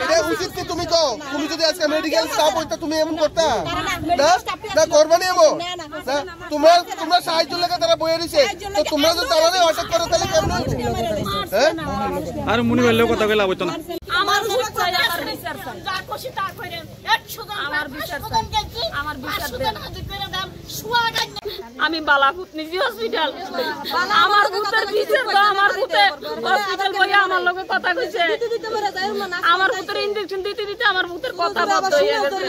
এটা উচিত কি তুমি কও? তুমি যদি আজকে মেডিকেল স্টাফ হইতা তুমি এমন করতা না করবানি এমন না? তোমরা সাহায্য লেগে তারা বইয়ে দিছে, তো তোমরা যদি তারা অটক করো তাহলে কেমন? হ্যাঁ আর মুনি বললেও কথা কইলা হইতো না। আমার ভোট চাই, আমার বিচার চাই, যা খুশি তা করেন, 100 জন আমার বিচার চাই, আমার বিচার দেন। আমি বালাপুত নিজি হসপিটাল, আমার ভূতের বিচার তো, আমার ভূতে হসপিটাল বইয়া আমার লগে কথা কইছে, আমার ভূতের ইনজেকশন দিতে দিতে আমার ভূতের কথা বন্ধ হয়ে গেছে।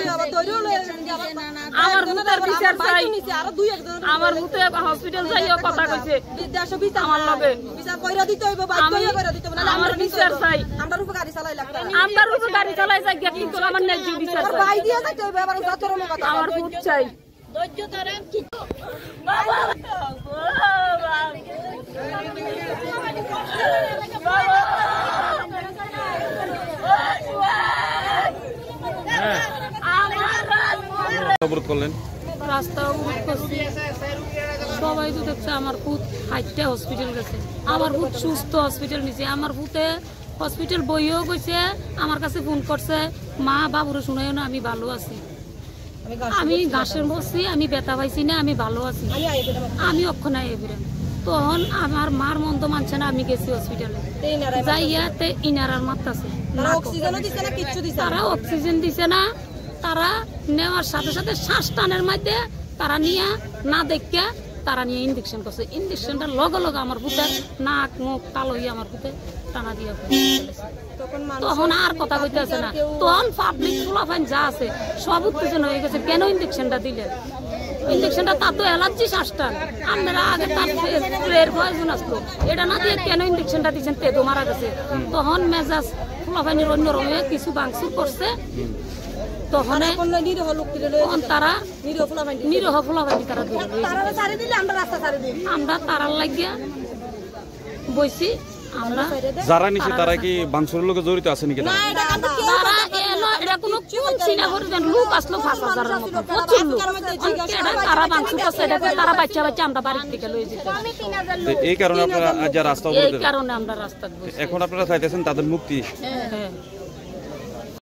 আমার ভূতের বিচার চাই, আমার ভূতে হসপিটাল যাইও কথা কইছে আমার লগে, আমার বিচার চাই। আমরা রূপে গাড়ি চালাই যাই, কিন্তু আমার ন্যায্য বিচার চাই, আমার ভূত চাই। ধৈর্য ধরেন কি অবরোধ করলেন? রাস্তা অবরোধ করছি, সবাই তো দেখছে আমার ভূত হাইটে হসপিটাল গেছে, আমার ভূত সুস্থ হসপিটাল নিছে, আমার ভূতে হসপিটাল বইও গেছে, আমার কাছে ফোন করছে, মা বাবুরে শুনাইও না আমি ভালো আছি, আমি ঘাসের বসছি, আমি ব্যথা পাইছি না, আমি ভালো আছি, আমি অক্ষণ এবারে। তখন আমার মার মন্দ মানছে না, আমি গেছি হসপিটালে যাইয়াতে ইনারার মারতাছে, তারা অক্সিজেন দিছে না, তারা নেওয়ার সাথে সাথে শ্বাস টানের মধ্যে তারা নিয়ে না দেখে তারা নিয়ে ইঞ্জেকশন করছে, ইঞ্জেকশনটা লগে লগে আমার ভূতের নাক মুখ কালো হয়ে আমার ভূতে টানা দিয়ে তখন আর কথা কইতেছে না। তখন পাবলিক ফুলাফাইন যা আছে সব উত্তেজন হয়ে গেছে, কেন ইঞ্জেকশনটা দিলেন? ইঞ্জেকশনটা তার তো অ্যালার্জি শ্বাসটান, আপনারা আগে তার স্প্রের প্রয়োজন আসতো, এটা না দিয়ে কেন ইঞ্জেকশনটা দিচ্ছেন? তেতো মারা গেছে। তখন মেজাজ ফুলাফাইনের অন্যরকম কিছু ভাঙচুর করছে, তখন তারা নিরহ ফুলাফাইনি তারা আমরা তারার লাগিয়া বইছি। আমরা যারা নিচে তারা কি ভাঙচুরের লোকে জড়িত আছে নাকি? লোক আসলো 5,000-এর মতো, প্রচুর লোক, তারা ভাঙচুর করছে, তারা বাচ্চা বাচ্চা আমরা বাড়ির থেকে লয়ে যেতে, এই কারণে আপনারা রাস্তা, এই কারণে আমরা রাস্তা। এখন আপনারা চাইতেছেন তাদের মুক্তি? হ্যাঁ।